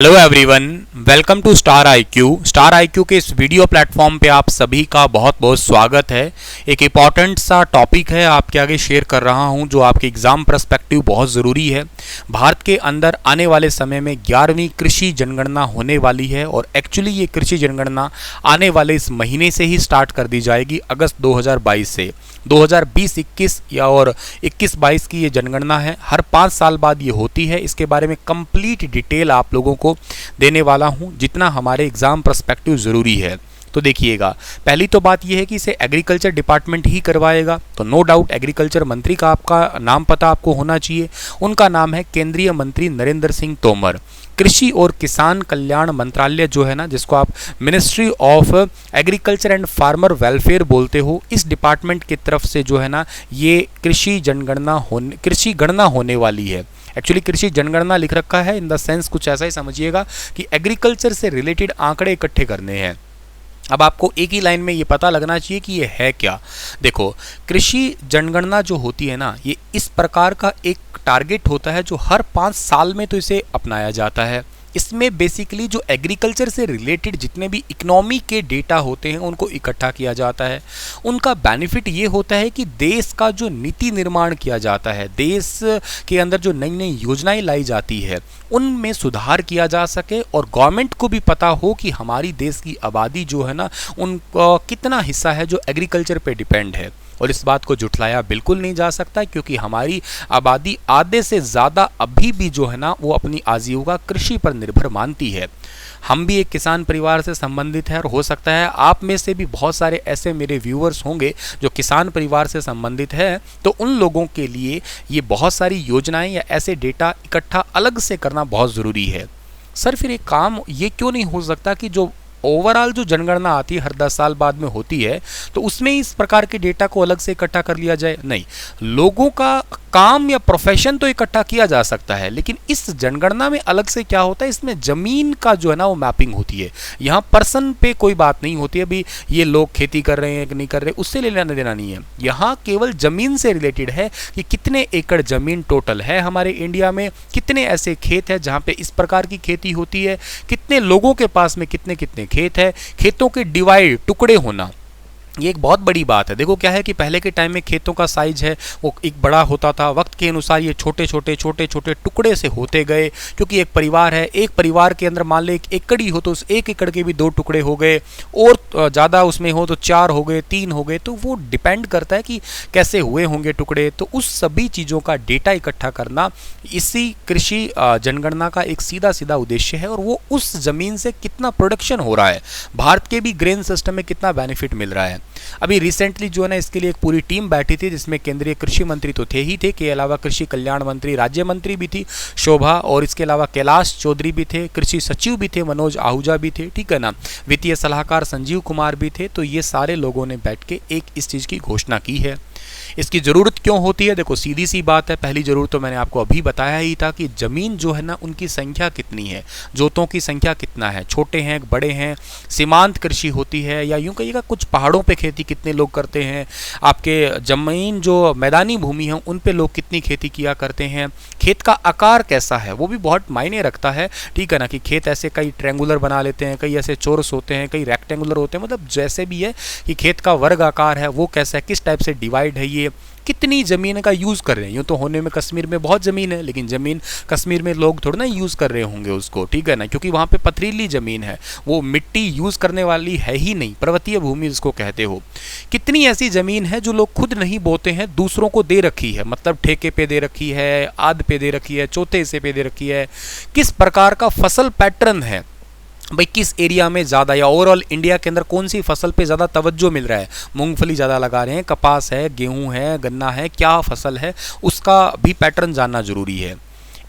Hello everyone, welcome to Star IQ के इस video platform पे आप सभी का बहुत बहुत स्वागत है। एक इम्पॉर्टेंट सा टॉपिक है आपके आगे शेयर कर रहा हूं जो आपके एग्ज़ाम पर्सपेक्टिव बहुत ज़रूरी है। भारत के अंदर आने वाले समय में 11वीं कृषि जनगणना होने वाली है और एक्चुअली ये कृषि जनगणना आने वाले इस महीने से ही स्टार्ट कर दी जाएगी, अगस्त 2022 से। 2020-21 या और 21-22 की ये जनगणना है, हर 5 साल बाद ये होती है। इसके बारे में कंप्लीट डिटेल आप लोगों को देने वाला हूं जितना हमारे एग्जाम पर्सपेक्टिव ज़रूरी है। तो देखिएगा, पहली तो बात यह है कि इसे एग्रीकल्चर डिपार्टमेंट ही करवाएगा, तो नो डाउट एग्रीकल्चर मंत्री का आपका नाम पता आपको होना चाहिए। उनका नाम है केंद्रीय मंत्री नरेंद्र सिंह तोमर। कृषि और किसान कल्याण मंत्रालय जो है ना, जिसको आप ministry of agriculture and farmer welfare बोलते हो, इस डिपार्टमेंट की तरफ से जो है ना ये कृषि गणना होने वाली है। एक्चुअली कृषि जनगणना लिख रखा है इन द सेंस कुछ ऐसा ही समझिएगा कि एग्रीकल्चर से रिलेटेड आंकड़े इकट्ठे करने हैं। अब आपको एक ही लाइन में ये पता लगना चाहिए कि ये है क्या। देखो, कृषि जनगणना जो होती है ना, ये इस प्रकार का एक टारगेट होता है जो हर 5 साल में तो इसे अपनाया जाता है। इसमें बेसिकली जो एग्रीकल्चर से रिलेटेड जितने भी इकोनॉमी के डेटा होते हैं उनको इकट्ठा किया जाता है। उनका बेनिफिट ये होता है कि देश का जो नीति निर्माण किया जाता है, देश के अंदर जो नई नई योजनाएं लाई जाती है उनमें सुधार किया जा सके और गवर्नमेंट को भी पता हो कि हमारी देश की आबादी जो है ना, उनका कितना हिस्सा है जो एग्रीकल्चर पे डिपेंड है। और इस बात को जुठलाया बिल्कुल नहीं जा सकता क्योंकि हमारी आबादी आधे से ज़्यादा अभी भी जो है ना वो अपनी आजीविका कृषि पर निर्भर मानती है। हम भी एक किसान परिवार से संबंधित है और हो सकता है आप में से भी बहुत सारे ऐसे मेरे व्यूअर्स होंगे जो किसान परिवार से संबंधित है, तो उन लोगों के लिए ये बहुत सारी योजनाएं या ऐसे डेटा इकट्ठा अलग से करना बहुत ज़रूरी है। सर फिर एक काम ये क्यों नहीं हो सकता कि जो ओवरऑल जो जनगणना आती है हर 10 साल बाद में होती है, तो उसमें इस प्रकार के डेटा को अलग से इकट्ठा कर लिया जाए? नहीं, लोगों का काम या प्रोफेशन तो इकट्ठा किया जा सकता है, लेकिन इस जनगणना में अलग से क्या होता है, इसमें जमीन का जो है ना वो मैपिंग होती है। यहाँ पर्सन पे कोई बात नहीं होती है, अभी ये लोग खेती कर रहे हैं कि नहीं कर रहे, उससे लेना देना नहीं है। यहाँ केवल जमीन से रिलेटेड है कि कितने एकड़ जमीन टोटल है हमारे इंडिया में, कितने ऐसे खेत है जहाँ पे इस प्रकार की खेती होती है, कितने लोगों के पास में कितने कितने खेत है, खेतों के डिवाइड टुकड़े होना, ये एक बहुत बड़ी बात है। देखो क्या है कि पहले के टाइम में खेतों का साइज है वो एक बड़ा होता था, वक्त के अनुसार ये छोटे छोटे टुकड़े से होते गए, क्योंकि एक परिवार है, एक परिवार के अंदर मान ले 1 एकड़ ही हो तो उस 1 एकड़ के भी 2 टुकड़े हो गए, और ज़्यादा उसमें हो तो 4 हो गए, 3 हो गए, तो वो डिपेंड करता है कि कैसे हुए होंगे टुकड़े। तो उस सभी चीज़ों का डेटा इकट्ठा करना इसी कृषि जनगणना का एक सीधा सीधा उद्देश्य है, और वो उस ज़मीन से कितना प्रोडक्शन हो रहा है, भारत के भी ग्रेन सिस्टम में कितना बेनिफिट मिल रहा है। अभी रिसेंटली जो है ना इसके लिए एक पूरी टीम बैठी थी जिसमें केंद्रीय कृषि मंत्री तो थे ही थे, के अलावा कृषि कल्याण मंत्री राज्य मंत्री भी थी शोभा, और इसके अलावा कैलाश चौधरी भी थे, कृषि सचिव भी थे मनोज आहूजा भी थे, ठीक है ना, वित्तीय सलाहकार संजीव कुमार भी थे। तो ये सारे लोगों ने बैठ के एक इस चीज़ की घोषणा की है। इसकी ज़रूरत क्यों होती है? देखो सीधी सी बात है, पहली ज़रूरत तो मैंने आपको अभी बताया ही था कि ज़मीन जो है ना उनकी संख्या कितनी है, जोतों की संख्या कितना है, छोटे हैं बड़े हैं, सीमांत कृषि होती है या यूँ कहिएगा कुछ पहाड़ों पे खेती कितने लोग करते हैं, आपके ज़मीन जो मैदानी भूमि है उन पे लोग कितनी खेती किया करते हैं, खेत का आकार कैसा है वो भी बहुत मायने रखता है, ठीक है ना, कि खेत ऐसे कई ट्रैंगुलर बना लेते हैं, कई ऐसे चौरस होते हैं, कई रेक्टेंगुलर होते हैं, मतलब जैसे भी है कि खेत का वर्ग आकार है वो कैसा है, किस टाइप से डिवाइड है, ये कितनी ज़मीन का यूज़ कर रहे हैं। यूँ तो होने में कश्मीर में बहुत ज़मीन है, लेकिन ज़मीन कश्मीर में लोग थोड़ा ना यूज़ कर रहे होंगे उसको, ठीक है ना, क्योंकि वहाँ पे पथरीली ज़मीन है, वो मिट्टी यूज़ करने वाली है ही नहीं, पर्वतीय भूमि जिसको कहते हो। कितनी ऐसी ज़मीन है जो लोग खुद नहीं बोते हैं, दूसरों को दे रखी है, मतलब ठेके पे दे रखी है, आध पे दे रखी है, चौथे हिस्से पे दे रखी है। किस प्रकार का फसल पैटर्न है भाई, किस एरिया में ज़्यादा या ओवरऑल इंडिया के अंदर कौन सी फसल पे ज़्यादा तवज्जो मिल रहा है, मूंगफली ज़्यादा लगा रहे हैं, कपास है, गेहूं है, गन्ना है, क्या फसल है, उसका भी पैटर्न जानना ज़रूरी है।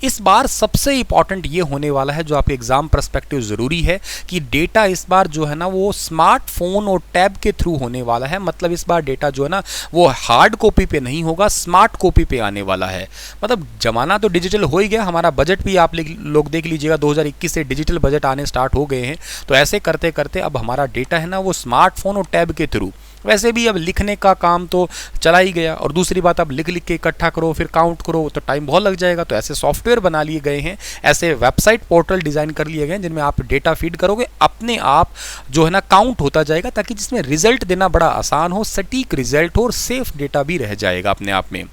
इस बार सबसे इंपॉर्टेंट ये होने वाला है जो आपके एग्जाम पर्सपेक्टिव ज़रूरी है कि डेटा इस बार जो है ना वो स्मार्टफोन और टैब के थ्रू होने वाला है। मतलब इस बार डेटा जो है ना वो हार्ड कॉपी पे नहीं होगा, स्मार्ट कॉपी पे आने वाला है। मतलब जमाना तो डिजिटल हो ही गया, हमारा बजट भी आप लोग देख लीजिएगा 2021 से डिजिटल बजट आने स्टार्ट हो गए हैं। तो ऐसे करते करते अब हमारा डेटा है ना वो स्मार्टफोन और टैब के थ्रू वैसे भी अब लिखने का काम तो चला ही गया, और दूसरी बात अब लिख लिख के इकट्ठा करो फिर काउंट करो तो टाइम बहुत लग जाएगा। तो ऐसे सॉफ्टवेयर बना लिए गए हैं, ऐसे वेबसाइट पोर्टल डिज़ाइन कर लिए गए हैं जिनमें आप डेटा फीड करोगे, अपने आप जो है ना काउंट होता जाएगा, ताकि जिसमें रिजल्ट देना बड़ा आसान हो, सटीक रिजल्ट हो और सेफ डेटा भी रह जाएगा अपने आप में।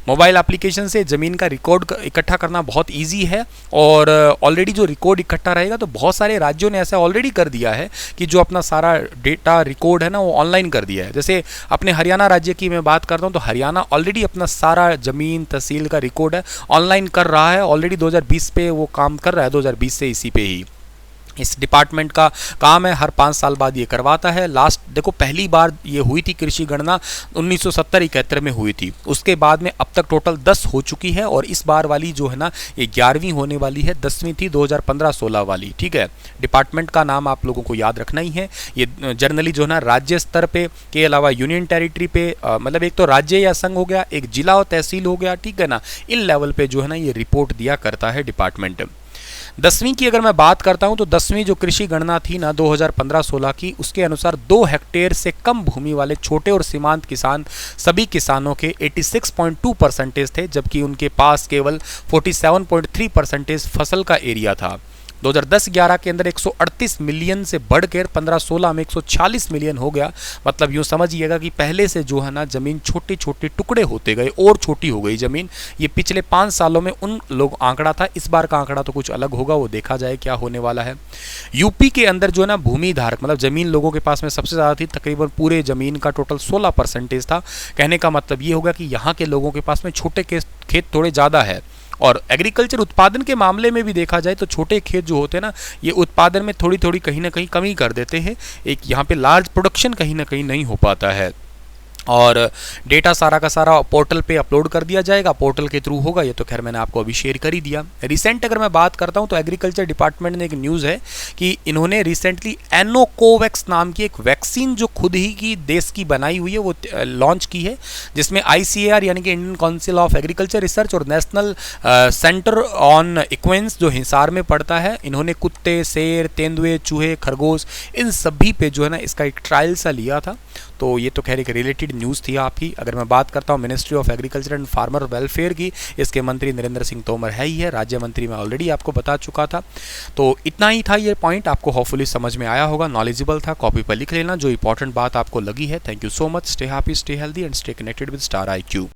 मोबाइल एप्लीकेशन से ज़मीन का रिकॉर्ड इकट्ठा करना बहुत ईजी है, और ऑलरेडी जो रिकॉर्ड इकट्ठा रहेगा तो बहुत सारे राज्यों ने ऐसा ऑलरेडी कर दिया है कि जो अपना सारा डेटा रिकॉर्ड है ना वो ऑनलाइन कर दिया है। जैसे अपने हरियाणा राज्य की मैं बात करता हूँ, तो हरियाणा ऑलरेडी अपना सारा ज़मीन तहसील का रिकॉर्ड है ऑनलाइन कर रहा है, ऑलरेडी 2020 पे वो काम कर रहा है, 2020 से इसी पे ही इस डिपार्टमेंट का काम है, हर 5 साल बाद ये करवाता है। लास्ट देखो पहली बार ये हुई थी कृषि गणना 1970-71 में हुई थी, उसके बाद में अब तक टोटल 10 हो चुकी है, और इस बार वाली जो है ना ये 11वीं होने वाली है, 10वीं थी 2015-16 वाली। ठीक है, डिपार्टमेंट का नाम आप लोगों को याद रखना ही है। ये जनरली जो है ना राज्य स्तर पे के अलावा यूनियन टेरिटरी पे मतलब एक तो राज्य या संघ हो गया, एक जिला और तहसील हो गया, ठीक है ना, इन लेवल पे जो है ना ये रिपोर्ट दिया करता है डिपार्टमेंट। 10वीं की अगर मैं बात करता हूं तो 10वीं जो कृषि गणना थी ना 2015-16 की, उसके अनुसार 2 हेक्टेयर से कम भूमि वाले छोटे और सीमांत किसान सभी किसानों के 86.2% थे, जबकि उनके पास केवल 47.3% फसल का एरिया था। 2010-11 के अंदर 138 मिलियन से बढ़कर 15-16 में 140 मिलियन हो गया। मतलब यूँ समझिएगा कि पहले से जो है ना ज़मीन छोटे छोटे टुकड़े होते गए और छोटी हो गई ज़मीन। ये पिछले 5 सालों में उन लोग आंकड़ा था, इस बार का आंकड़ा तो कुछ अलग होगा, वो देखा जाए क्या होने वाला है। यूपी के अंदर जो है ना भूमि धारक मतलब ज़मीन लोगों के पास में सबसे ज़्यादा थी, तकरीबन पूरे ज़मीन का टोटल 16% था। कहने का मतलब ये होगा कि यहाँ के लोगों के पास में छोटे खेत थोड़े ज़्यादा है, और एग्रीकल्चर उत्पादन के मामले में भी देखा जाए तो छोटे खेत जो होते हैं ना ये उत्पादन में थोड़ी थोड़ी कहीं ना कहीं कमी कर देते हैं, एक यहाँ पे लार्ज प्रोडक्शन कहीं ना कहीं नहीं हो पाता है। और डेटा सारा का सारा पोर्टल पे अपलोड कर दिया जाएगा, पोर्टल के थ्रू होगा, ये तो खैर मैंने आपको अभी शेयर कर ही दिया। रिसेंट अगर मैं बात करता हूँ तो एग्रीकल्चर डिपार्टमेंट ने एक न्यूज़ है कि इन्होंने रिसेंटली एनोकोवैक्स नाम की एक वैक्सीन जो खुद ही की देश की बनाई हुई है वो लॉन्च की है, जिसमें ICAR यानी कि Indian council of agriculture research और नेशनल सेंटर ऑन इक्वेंस जो हिसार में पड़ता है, इन्होंने कुत्ते, शेर, तेंदुए, चूहे, खरगोश इन सभी पे जो है ना इसका एक ट्रायल सा लिया था। तो ये तो खैर एक रिलेटेड न्यूज़ थी आपकी। अगर मैं बात करता हूँ ministry of agriculture and farmer welfare की, इसके मंत्री नरेंद्र सिंह तोमर है ही है, राज्य मंत्री मैं ऑलरेडी आपको बता चुका था। तो इतना ही था ये पॉइंट, आपको होपफुली समझ में आया होगा, नॉलेजेबल था, कॉपी पर लिख लेना जो इंपॉर्टेंट बात आपको लगी है। Thank you so much, stay happy, stay healthy and stay connected with star IQ।